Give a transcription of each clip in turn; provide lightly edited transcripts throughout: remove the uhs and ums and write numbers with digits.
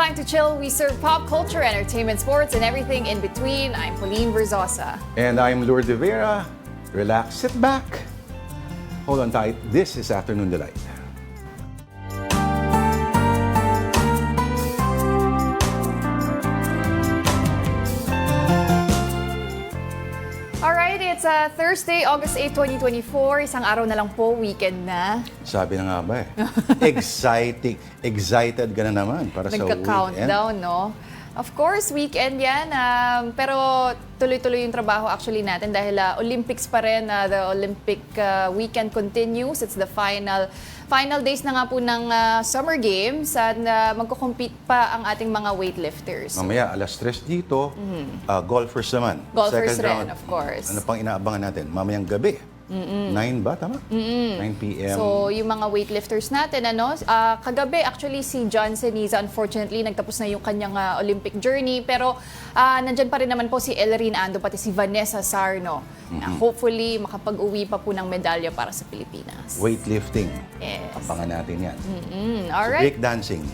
time to chill. We serve pop culture, entertainment, sports, and everything in between. I'm Pauline Verzosa. And I'm Lourdes de Vera. Relax, sit back. Hold on tight. This is Afternoon Delight. Alright, it's Thursday, August 8, 2024. Isang araw na lang po, weekend na. Sabi na nga ba eh. Excited ka na naman para sa weekend. Nagka-countdown, no? Of course, weekend yan. Pero tuloy-tuloy yung trabaho actually natin dahil Olympics pa rin. The Olympic weekend continues. It's the final days na nga po ng Summer Games at magko-compete pa ang ating mga weightlifters. Mamaya, alas 3 dito, golfers naman. Golfers Second round. rin, of course. Ano pang inaabangan natin? Mamayang gabi. 9 ba? Tama? 9 p.m. So, yung mga weightlifters natin, kagabi actually si John Ceniza, unfortunately, nagtapos na yung kanyang Olympic journey. Pero nandyan pa rin naman po si Ellerin Ando, pati si Vanessa Sarno. Hopefully, makapag-uwi pa po ng medalya para sa Pilipinas. Weightlifting. Yes. Abangan natin yan. Alright. Breakdancing.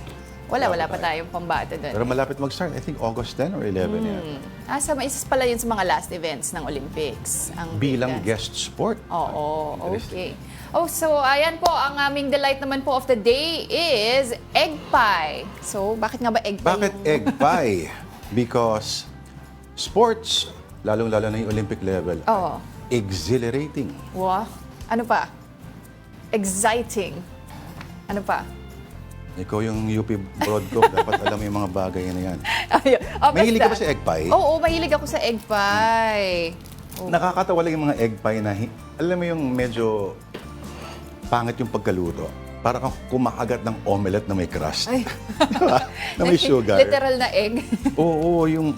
Wala pa tayong pambata doon. Pero malapit mag-start. I think August 10 or 11 yan. Isa pala yun sa mga last events ng Olympics. Ang Bilang breakdance. guest sport. Oo, okay. So ayan po, ang aming delight naman po of the day is egg pie. So, bakit nga ba egg pie? Bakit egg pie? Because sports, lalong-lalo na yung Olympic level, exhilarating. Wow. Ano pa? Exciting. Ano pa? Ikaw yung UP Broadcom, dapat alam yung mga bagay na yan. Mahilig ka ba sa egg pie? Oo, mahilig ako sa egg pie. Nakakatawa lang yung mga egg pie na, alam mo yung medyo pangit yung pagkaluto. Parang kang kumakagat ng omelette na may crust. Ay. Diba? Na may sugar. Literal na egg. Oo, yung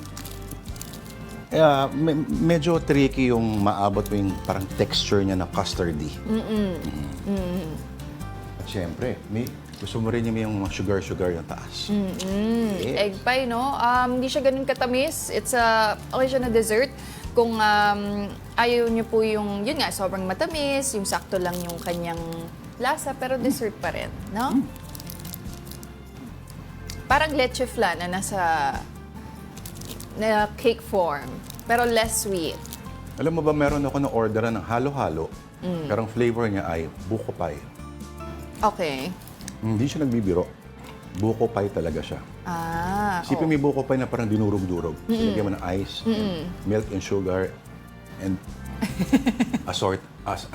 medyo tricky yung maabot mo yung parang texture niya na custardy. At syempre, gusto mo rin yung sugar yung taas. Yes. Egg pie, no? Hindi siya ganun katamis. It's okay siya na dessert. Kung ayaw niyo po yun nga, sobrang matamis, yung sakto lang yung kanyang lasa, pero dessert pa rin, no? Parang leche flan na nasa cake form, pero less sweet. Alam mo ba, meron ako na-orderan ng halo-halo, pero ang flavor niya ay buko pie. Okay. Hindi siya nagbibiro. Buko pie talaga siya. Isipin mo yung buko pie na parang dinurog-durog. Lagyan mo ng ice, and milk and sugar, and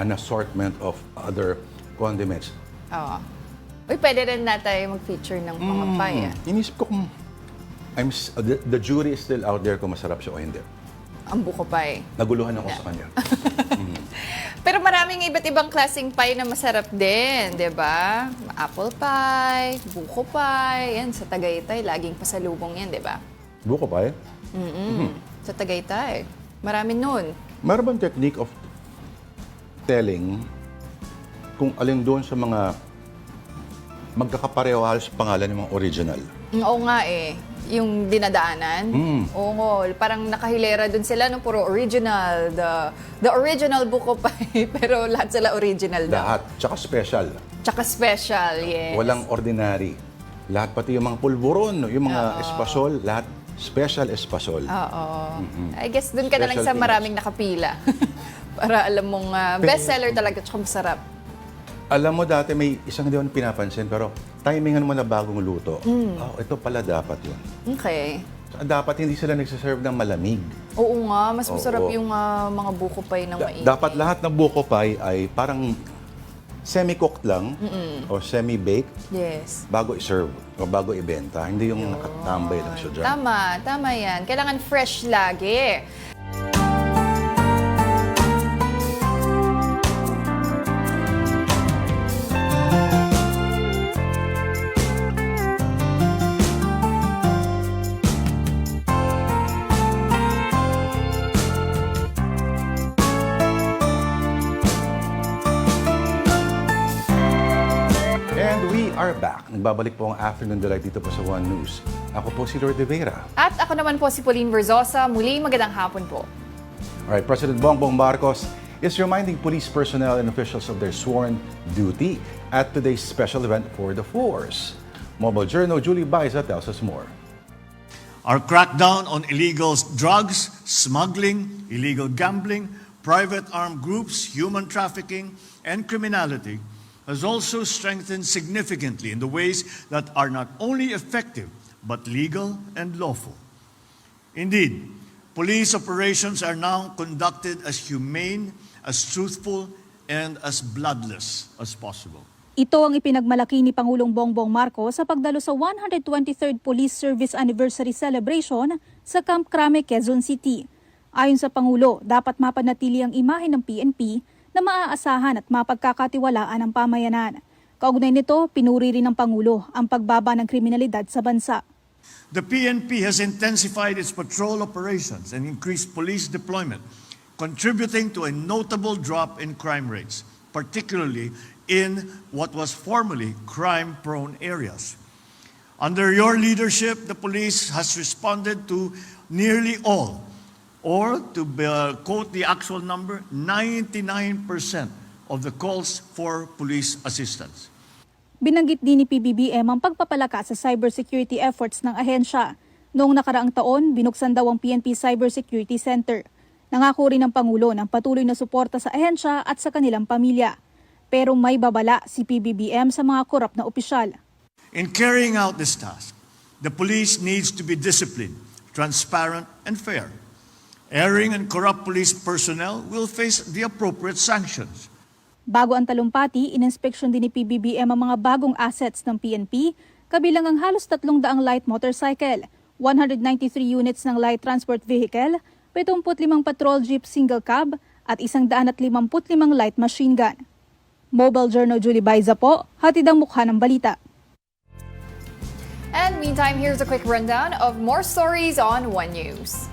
an assortment of other condiments. Oo. Uy, pwede rin na tayo mag-feature ng mga pie. Inisip ko kung the jury is still out there kung masarap siya o hindi. Ang buko pie. Naguluhan ako sa kanya. Pero maraming iba't ibang klaseng pie na masarap din, di ba? Apple pie, buko pie, yan, sa Tagaytay, laging pasalubong yan, di ba? Buko pie? Sa Tagaytay. Marami nun. Meron bang technique of telling kung alin doon sa mga magkakapareho halos pangalan ng mga original? Oo nga eh. Yung dinadaanan. Oo, parang nakahilera dun sila, no? Puro original. The original buko pie. Pero lahat sila original daw. Lahat. Tsaka special. Tsaka special, yes. Walang ordinary. Lahat pati yung mga pulburon, yung mga espasol, lahat special espasol. Oo. I guess dun ka na lang sa Special maraming nakapila. Para alam mong bestseller talaga, tsaka masarap. Alam mo, dati may isang hindi ako pinapansin, pero timingan mo na bagong luto. Ito pala dapat yun. Okay. So, dapat hindi sila nagsiserve ng malamig. Oo nga, mas masarap yung mga buko pie ng mainit. Dapat lahat ng buko pie ay parang semi-cooked lang o semi-baked bago i-serve o bago ibenta. Hindi yung nakatambay lang siya dyan. Tama yan. Kailangan fresh lagi. Are back. Nagbabalik po ang Afternoon Delight dito po sa One News. Ako po si Lourdes de Vera. At ako naman po si Pauline Verzosa. Muli, magandang hapon po. Alright, President Bongbong Marcos is reminding police personnel and officials of their sworn duty at today's special event for the force. Mobile Journal Julie Baiza tells us more. Our crackdown on illegal drugs, smuggling, illegal gambling, private armed groups, human trafficking, and criminality has also strengthened significantly in the ways that are not only effective, but legal and lawful. Indeed, police operations are now conducted as humane, as truthful, and as bloodless as possible. Ito ang ipinagmalaki ni Pangulong Bongbong Marcos sa pagdalo sa 123rd Police Service Anniversary Celebration sa Camp Crame, Quezon City. Ayon sa Pangulo, dapat mapanatili ang imahe ng PNP na maaasahan at mapagkakatiwalaan ng pamayanan. Kaugnay nito, pinuri rin ng Pangulo ang pagbaba ng kriminalidad sa bansa. The PNP has intensified its patrol operations and increased police deployment, contributing to a notable drop in crime rates, particularly in what was formerly crime-prone areas. Under your leadership, the police has responded to nearly all, or to quote the actual number, 99% of the calls for police assistance. Binanggit din ni PBBM ang pagpapalakas sa cybersecurity efforts ng ahensya. Noong nakaraang taon, binuksan daw ang PNP Cybersecurity Center. Nangako rin ng Pangulo ng patuloy na suporta sa ahensya at sa kanilang pamilya. Pero may babala si PBBM sa mga korap na opisyal. In carrying out this task, the police needs to be disciplined, transparent, and fair. Erring and corrupt police personnel will face the appropriate sanctions. Bago ang talumpati, ininspeksyon din ni PBBM ang mga bagong assets ng PNP, kabilang ang halos 300 light motorcycle, 193 units ng light transport vehicle, 75 patrol jeep single cab, at 155 light machine gun. Mobile Journal Julie Baiza po, hatid ang mukha ng balita. And meantime, here's a quick rundown of more stories on One News.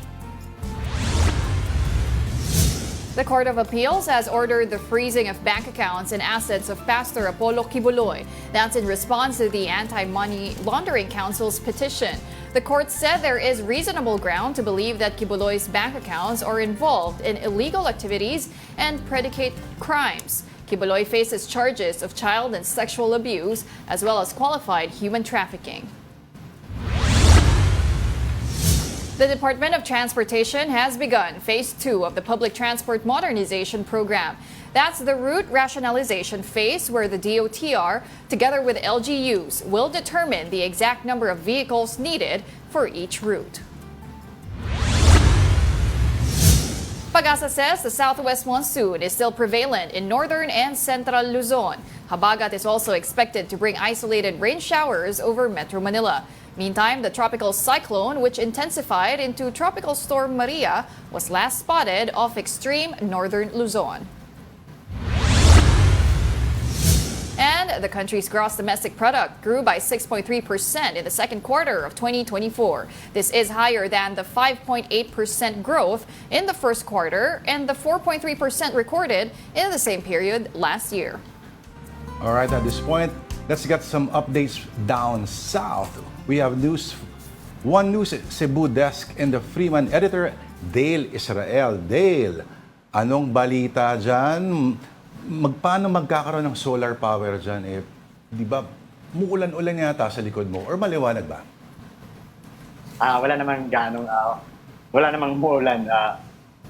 The Court of Appeals has ordered the freezing of bank accounts and assets of Pastor Apollo Kibuloy. That's in response to the Anti-Money Laundering Council's petition. The court said there is reasonable ground to believe that Kibuloy's bank accounts are involved in illegal activities and predicate crimes. Kibuloy faces charges of child and sexual abuse as well as qualified human trafficking. The Department of Transportation has begun Phase 2 of the Public Transport Modernization Program. That's the route rationalization phase where the DOTR, together with LGUs, will determine the exact number of vehicles needed for each route. Pag-asa says the southwest monsoon is still prevalent in northern and central Luzon. Habagat is also expected to bring isolated rain showers over Metro Manila. Meantime, the tropical cyclone, which intensified into Tropical Storm Maria, was last spotted off extreme northern Luzon. And the country's gross domestic product grew by 6.3% in the second quarter of 2024. This is higher than the 5.8% growth in the first quarter and the 4.3% recorded in the same period last year. All right, at this point, let's get some updates down south. We have One News Cebu desk and the Freeman editor, Dale Israel. Dale, anong balita dyan? Paano magkakaroon ng solar power dyan? Di ba, muulan-ulan yata sa likod mo or maliwanag ba? Wala namang wala namang muulan,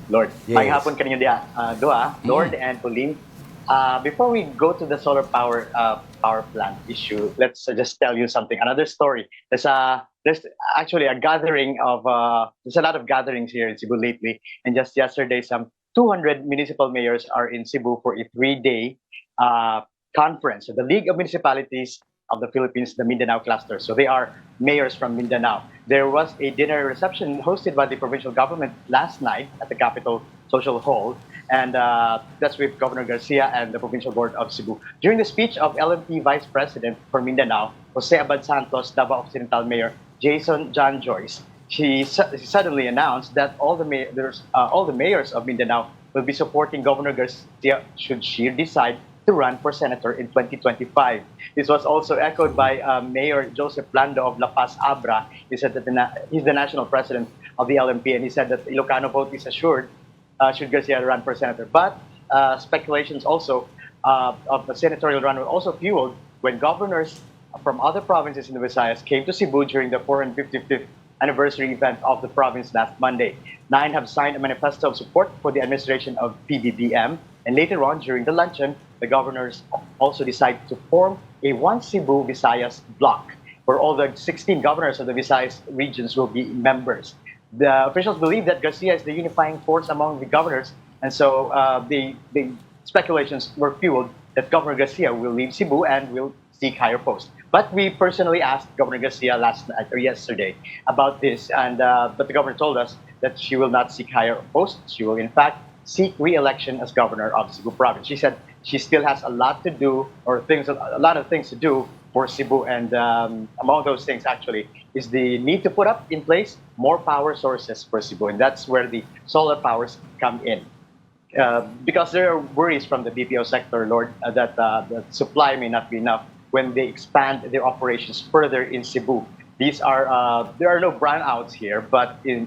Lord. Yes. May hapon kanina doa, Lord and Pauline. Before we go to the solar power plant issue, let's just tell you something. Another story. There's actually a gathering of there's a lot of gatherings here in Cebu lately, and just yesterday some 200 municipal mayors are in Cebu for a 3-day conference. So the League of Municipalities of the Philippines, the Mindanao cluster. So they are mayors from Mindanao. There was a dinner reception hosted by the provincial government last night at the Capitol Social Hall, and that's with Governor Garcia and the Provincial Board of Cebu. During the speech of LMP Vice President for Mindanao, Jose Abad Santos, Davao Occidental Mayor Jason John Joyce, she suddenly announced that all the mayors of Mindanao will be supporting Governor Garcia should she decide to run for senator in 2025. This was also echoed by Mayor Joseph Lando of La Paz Abra. He said that he's the national president of the LMP, and he said that Ilocano vote is assured should Garcia run for senator. But speculations also of the senatorial run were also fueled when governors from other provinces in the Visayas came to Cebu during the 455th anniversary event of the province last Monday. 9 have signed a manifesto of support for the administration of PBBM, and later on during the luncheon, the governors also decided to form a One Cebu Visayas bloc, where all the 16 governors of the Visayas regions will be members. The officials believe that Garcia is the unifying force among the governors, and so the speculations were fueled that Governor Garcia will leave Cebu and will seek higher posts. But we personally asked Governor Garcia last night or yesterday about this, and but the governor told us that she will not seek higher posts. She will, in fact, seek re-election as governor of Cebu province. She said she still has a lot to do, or a lot of things to do for Cebu, and among those things, actually, is the need to put up in place more power sources for Cebu, and that's where the solar powers come in. Because there are worries from the BPO sector, Lord, that the supply may not be enough when they expand their operations further in Cebu. There are no brownouts here, but the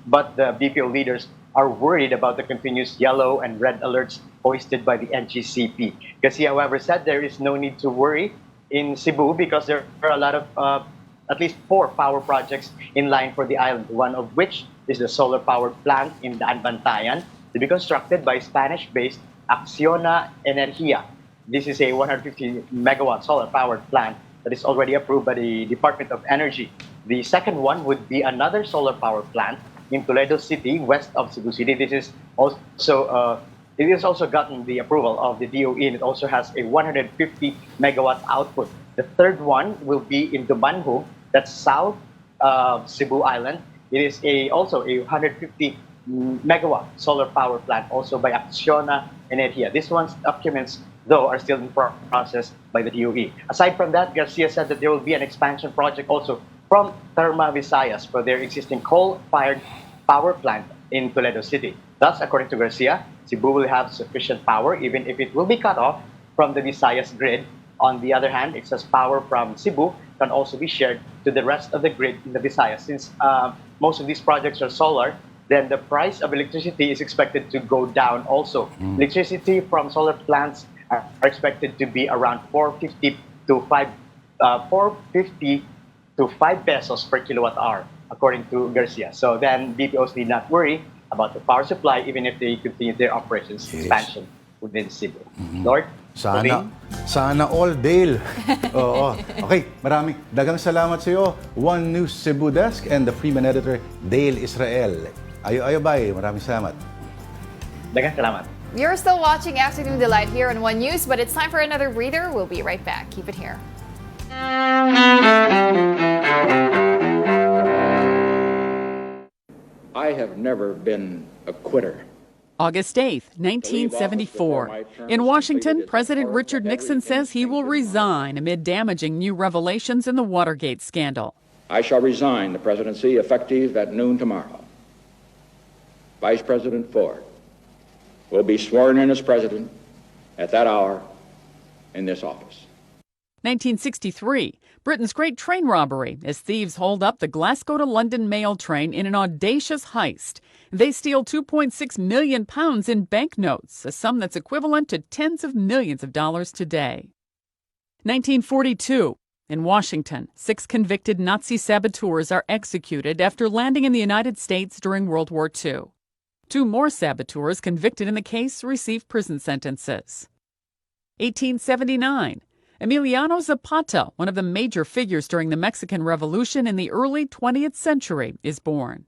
BPO leaders are worried about the continuous yellow and red alerts hoisted by the NGCP. Kasi, however, said there is no need to worry in Cebu because there are a lot of at least 4 power projects in line for the island, one of which is the solar power plant in the Bantayan to be constructed by Spanish-based Acciona Energia. This is a 150 megawatt solar powered plant that is already approved by the Department of Energy. The second one would be another solar power plant in Toledo City, west of Cebu City. This is also it has also gotten the approval of the DOE, and it also has a 150 megawatt output. The third one will be in Dumanhog, that's south of Cebu Island. It is also a 150 megawatt solar power plant, also by Acciona Energia. This one's documents, though, are still in process by the DOE. Aside from that, Garcia said that there will be an expansion project also from Therma Visayas for their existing coal-fired power plant in Toledo City. Thus, according to Garcia, Cebu will have sufficient power even if it will be cut off from the Visayas grid. On the other hand, excess power from Cebu can also be shared to the rest of the grid in the Visayas. Since most of these projects are solar, then the price of electricity is expected to go down also. Electricity from solar plants are expected to be around 450 to 5 pesos per kilowatt hour, according to Garcia. So then BPOs need not worry about the power supply even if they continue their operations expansion within Cebu. Lord? Sana all, Dale. Oo. Okay, dagang salamat sa iyo. One News Cebu Desk and the Freeman editor, Dale Israel. Ayo bye. Maraming salamat. Dagang salamat. You're still watching Afternoon Delight here on One News, but it's time for another reader. We'll be right back. Keep it here. I have never been a quitter. August 8th, 1974. In Washington, President Richard Nixon says he will resign amid damaging new revelations in the Watergate scandal. I shall resign the presidency effective at noon tomorrow. Vice President Ford will be sworn in as president at that hour in this office. 1963. Britain's great train robbery as thieves hold up the Glasgow to London mail train in an audacious heist. They steal £2.6 million in banknotes, a sum that's equivalent to tens of millions of dollars today. 1942. In Washington, 6 convicted Nazi saboteurs are executed after landing in the United States during World War II. 2 more saboteurs convicted in the case receive prison sentences. 1879. Emiliano Zapata, one of the major figures during the Mexican Revolution in the early 20th century, is born.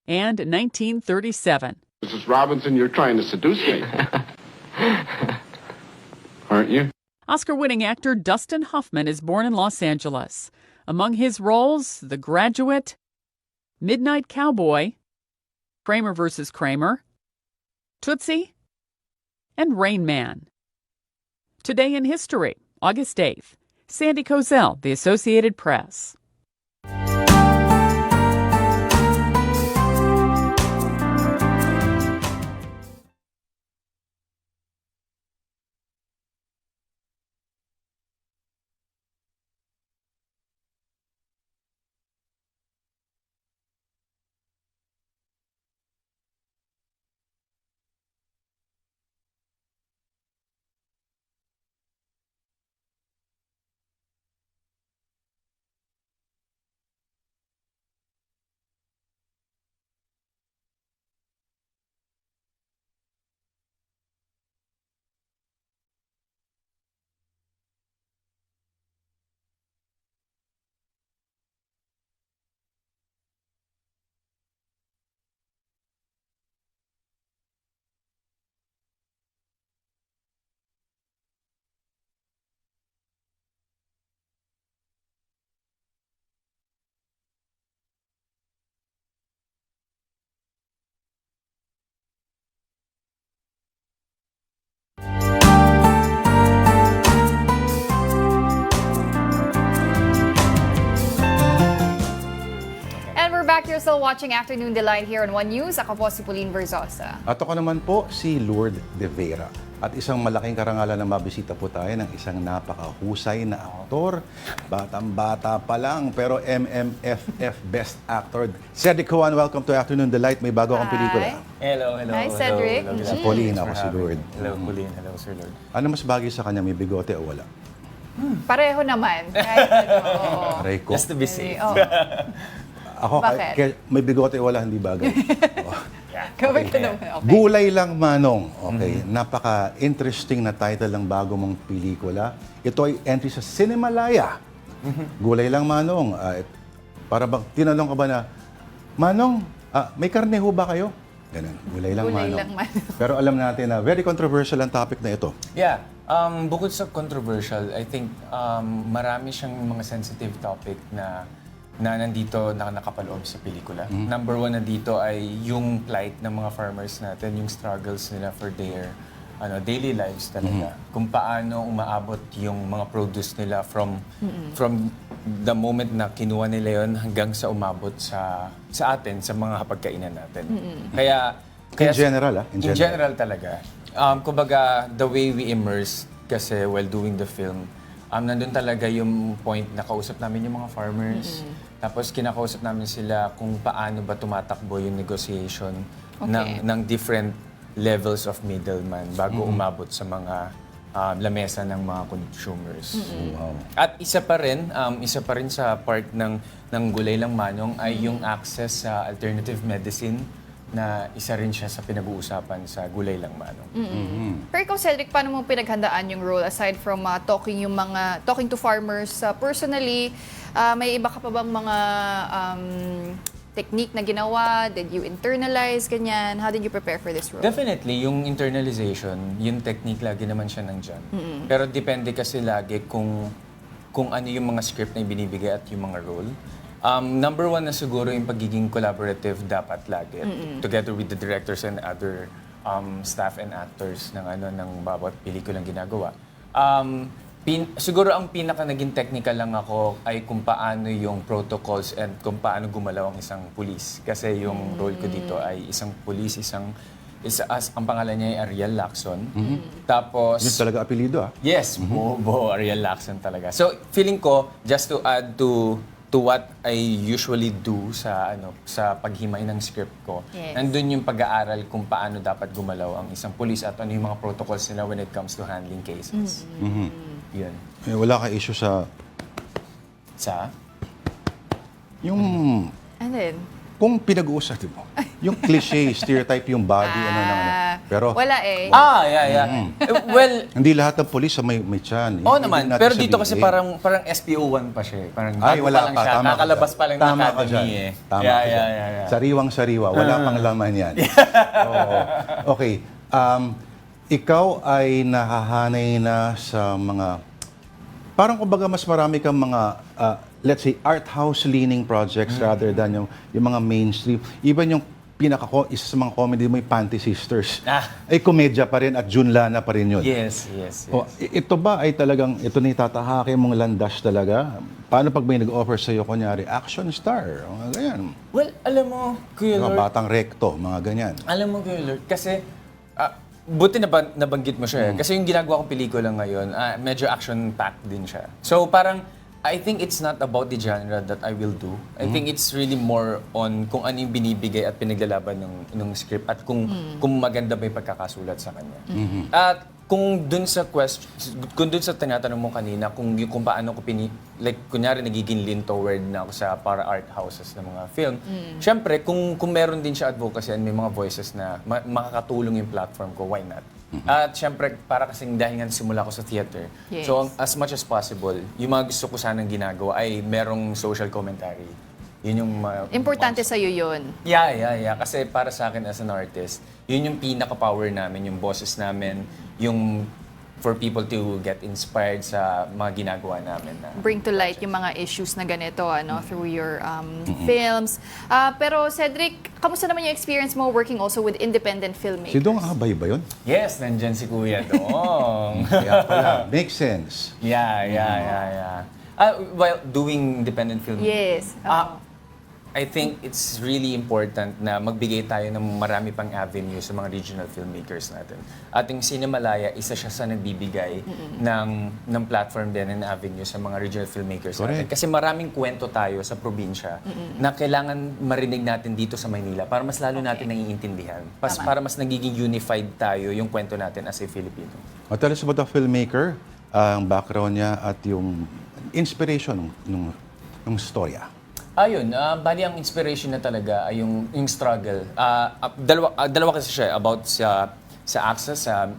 And 1937. Mrs. Robinson, you're trying to seduce me. Aren't you? Oscar-winning actor Dustin Hoffman is born in Los Angeles. Among his roles, The Graduate, Midnight Cowboy, Kramer vs. Kramer, Tootsie, and Rain Man. Today in history, August 8th. Sandy Kozel, The Associated Press. we're back. You're still watching Afternoon Delight here on One News. Ako po si Pauline Verzosa. At ako naman po si Lourdes De Vera. At isang malaking karangalan na mabisita po tayo ng isang napakahusay na aktor. Batang-bata pa lang, pero MMFF Best Actor. Cedrick Juan, welcome to Afternoon Delight. May bago akong pelikula. Hello. Hi, Cedric. Hello, Si Pauline, ako si Lourdes. Hello, Pauline. Hello, Sir Lord. Ano mas bagay sa kanya, may bigote o wala? Pareho naman. Kahit ano. Aray ko. Just to be safe. Oh. Ako, Bakit? may bigote o wala, hindi bagay. Gawin ka naman. Okay. Gulay lang Manong. Okay, napaka-interesting na title ng bago mong pelikula. Ito ay entry sa Cinemalaya. Gulay lang Manong. Para bang tinanong ka ba na, Manong, may karne ho ba kayo? Ganun, gulay lang Gulay Manong. lang, Manong. Pero alam natin na very controversial ang topic na ito. Yeah. Bukod sa controversial, I think marami siyang mga sensitive topic na nandito na nakapaloob sa pelikula. Number one na dito ay yung plight ng mga farmers natin, yung struggles nila for their daily lives talaga. Kung paano umaabot yung mga produce nila from the moment na kinuha nila yon hanggang sa umabot sa atin, sa mga hapagkainan natin. Kaya In general, In general talaga. Kumbaga, the way we immerse kasi while doing the film, nandun talaga yung point na kausap namin yung mga farmers. Tapos kinakausap namin sila kung paano ba tumatakbo yung negotiation ng different levels of middleman bago umabot sa mga lamesa ng mga consumers. Wow. At isa pa rin sa part ng Gulay Lang Manong ay yung access sa alternative medicine na isa rin siya sa pinag-uusapan sa Gulay Lang Manong. Pero ikaw, Cedric, paano mo pinaghandaan yung role aside from talking to farmers personally? May iba ka pa bang mga technique na ginawa? Did you internalize, ganyan? How did you prepare for this role? Definitely, yung internalization, yung technique lagi naman siya nandyan. Pero depende kasi lagi kung ano yung mga script na ibinibigay at yung mga role. Number one na siguro yung pagiging collaborative dapat lagi. Together with the directors and other staff and actors ng bawat pelikulang ginagawa. Siguro ang pinaka naging technical lang ako ay kung paano yung protocols and kung paano gumalaw ang isang pulis. Kasi yung role ko dito ay isang pulis, ang pangalan niya ay Ariel Lacson. Tapos... Yun talaga apelido Yes, Bobo Ariel Lacson talaga. So, feeling ko, just to add to what I usually do sa paghimay ng script ko. Yes. Nandun yung pag-aaral kung paano dapat gumalaw ang isang pulis at ano yung mga protocols nila when it comes to handling cases. Yun. Wala ka issue sa... Sa? Yung... And then? Kung pinag-uusap mo, yung cliche, stereotype yung body, pero wala eh. Yeah. Well, hindi lahat ng polis may tiyan. oo naman. Pero dito kasi parang SPO1 pa siya. Parang bago wala pa lang pa. siya. Tama Kakalabas pa lang ng Tama ka academy dyan. eh. Tama ka dyan. Yeah. Sariwang-sariwa. Wala pang laman yan. Oo. Okay. Ikaw ay nahahanay na sa mga... Parang kumbaga mas marami kang mga, let's say, art house leaning projects rather than yung mga mainstream. Even yung isa sa mga comedy mo, yung Panty Sisters. Ay komedya pa rin at Junlana pa rin yun. Yes. Ito ba ay talagang, ito na itatahake mong landas talaga? Paano pag may nag-offer sa'yo, kunyari, action star, mga ganyan? Well, alam mo, Kuya Mga Lord, batang rekto, mga ganyan. alam mo, Kuya Lord, kasi buti nabanggit mo siya. Kasi yung ginagawa kong pelikula ngayon, medyo action-packed din siya. So parang, I think it's not about the genre that I will do. I think it's really more on kung ano yung binibigay at pinaglalaban ng script at kung maganda ba yung pagkakasulat sa kanya. At kung dun sa tinatanong mo kanina, kung paano ko kunyari nagiging lean toward na ako sa para art houses ng mga film, syempre, kung meron din siya advocacy and may mga voices na makakatulong yung platform ko, why not? At syempre, para kasing dahil nga simula ko sa theater, Yes. so as much as possible, yung mga gusto ko sanang ginagawa ay merong social commentary. Yun yung Importante sa'yo yun. Yeah. Kasi para sa akin as an artist, yun yung pinaka-power namin, yung boses namin, yung for people to get inspired sa mga ginagawa namin. Bring to light yung mga issues na ganito through your films. Pero Cedric, kamusta naman yung experience mo working also with independent filmmakers? Si Dong Abay ba yun? Yes, nandyan si Kuya Dong. Kaya pala, makes sense. Yeah. While doing independent film. Yes. I think it's really important na magbigay tayo ng marami pang avenue sa mga regional filmmakers natin. Ating Cinemalaya, isa siya sa nagbibigay ng platform din and avenue sa mga regional filmmakers natin. Kasi maraming kwento tayo sa probinsya na kailangan marinig natin dito sa Maynila para mas lalo natin naiintindihan. Para mas nagiging unified tayo yung kwento natin as a Filipino. Tell us about the filmmaker, ang background niya at yung inspiration ng storya. Ayun, bali ang inspiration na talaga ay yung struggle. Dalawa kasi siya about sa access sa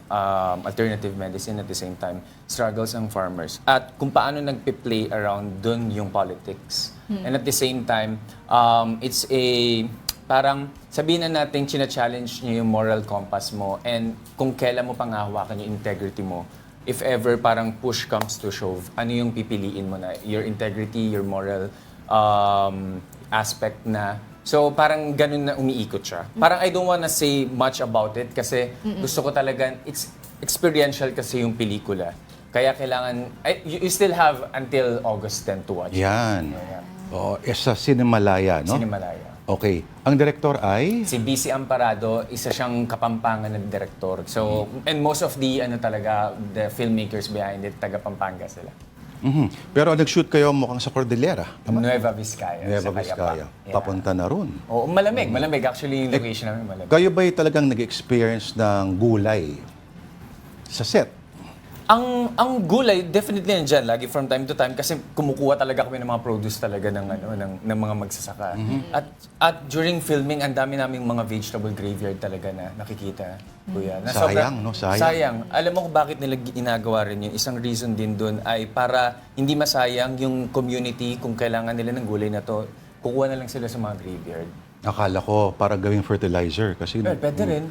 alternative medicine at the same time struggles ng farmers at kung paano nagpe-play around dun yung politics. And at the same time, it's a parang sabihin na natin china-challenge niya yung moral compass mo and kung kailan mo panghahawakan yung integrity mo. If ever parang push comes to shove, ano yung pipiliin mo na? Your integrity, your moral aspect na. So parang ganun na umiikot siya. Parang I don't wanna say much about it kasi gusto ko talaga, it's experiential kasi yung pelikula. Kaya kailangan, you still have until August 10 to watch. Yan. Oh, sa Cinemalaya, no? Cinemalaya. Okay. Ang director ay? Si BC Amparado, isa siyang kapampangan na director. So, and most of the the filmmakers behind it, taga Pampanga sila. Pero nag-shoot kayo mukhang sa Cordillera. Nueva Vizcaya. Nueva sa Vizcaya. Cayapa. Papunta na ron. Oo, malamig. Malamig. Actually, yung location namin malamig. Kayo ba'y talagang nag-experience ng gulay sa set? Ang gulay, definitely nandyan. Lagi from time to time. Kasi kumukuha talaga kami ng mga produce talaga ng mga magsasaka. At during filming, ang dami naming mga vegetable graveyard talaga na nakikita. Kuya. Na Sayang, no? Sayang. Sayang. Alam mo kung bakit nila ginagawa rin yun? Isang reason din doon ay para hindi masayang yung community kung kailangan nila ng gulay na to, kukuha na lang sila sa mga graveyard. Akala ko para gawing fertilizer. Kasi Pwede rin.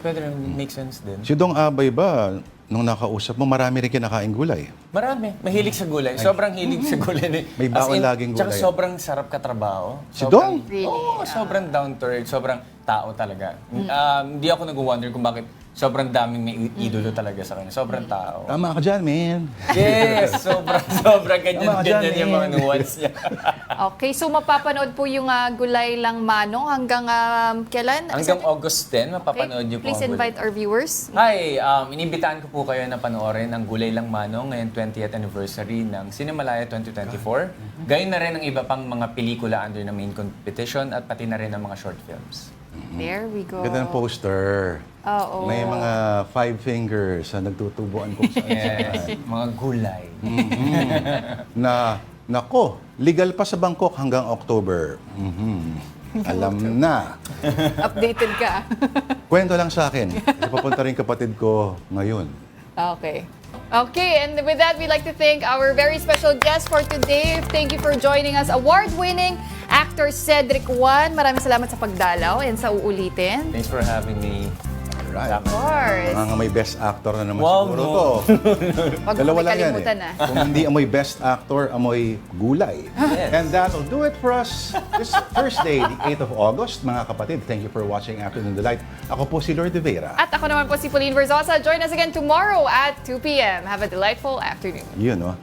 Make sense din. Si Dong Abay ba, nung nakausap mo, marami rin kinakain gulay? Marami. Mahilig sa gulay. Sobrang hilig sa gulay. May baon laging Tsaka gulay. sobrang sarap katrabaho. Si Dong? Oo, sobrang down to earth. Sobrang tao talaga. Hindi ako nag-wonder kung bakit sobrang daming may idolo talaga sa kanya. Sobrang tao. Tama ka dyan, man. Yes! Sobrang ganyan yung mga nuance niya. Okay, so mapapanood po yung Gulay Lang Manong hanggang kailan? Hanggang August 10, mapapanood niyo po Please ang invite our viewers. Hi! Inimbitahan ko po kayo na panoorin ang Gulay Lang Manong ngayon 20th anniversary ng Cinemalaya 2024. Gayon na rin ang iba pang mga pelikula under na main competition at pati na rin ang mga short films. There we go. Ganda ng poster. Oo. May mga 5 fingers na nagtutubuan kung saan. Yes, mga gulay. Nako, legal pa sa Bangkok hanggang October. Alam na. Updated ka. Kwento lang sa akin. Papunta rin kapatid ko ngayon. Okay. Okay, and with that, we'd like to thank our very special guest for today. Thank you for joining us, award-winning actor Cedrick Juan. Maraming salamat sa pagdalaw and sa uulitin. Thanks for having me. Right. Of course. Mga may best actor na naman Wow, siguro no. to. Wag mo Dalawa lang yan kalimutan eh. Kung hindi amoy best actor, amoy gulay. Yes. And that'll do it for us this Thursday, the 8th of August. Mga kapatid, thank you for watching Afternoon Delight. Ako po si Lord de Vera. At ako naman po si Pauline Verzosa. Join us again tomorrow at 2 p.m. Have a delightful afternoon. Yun, no?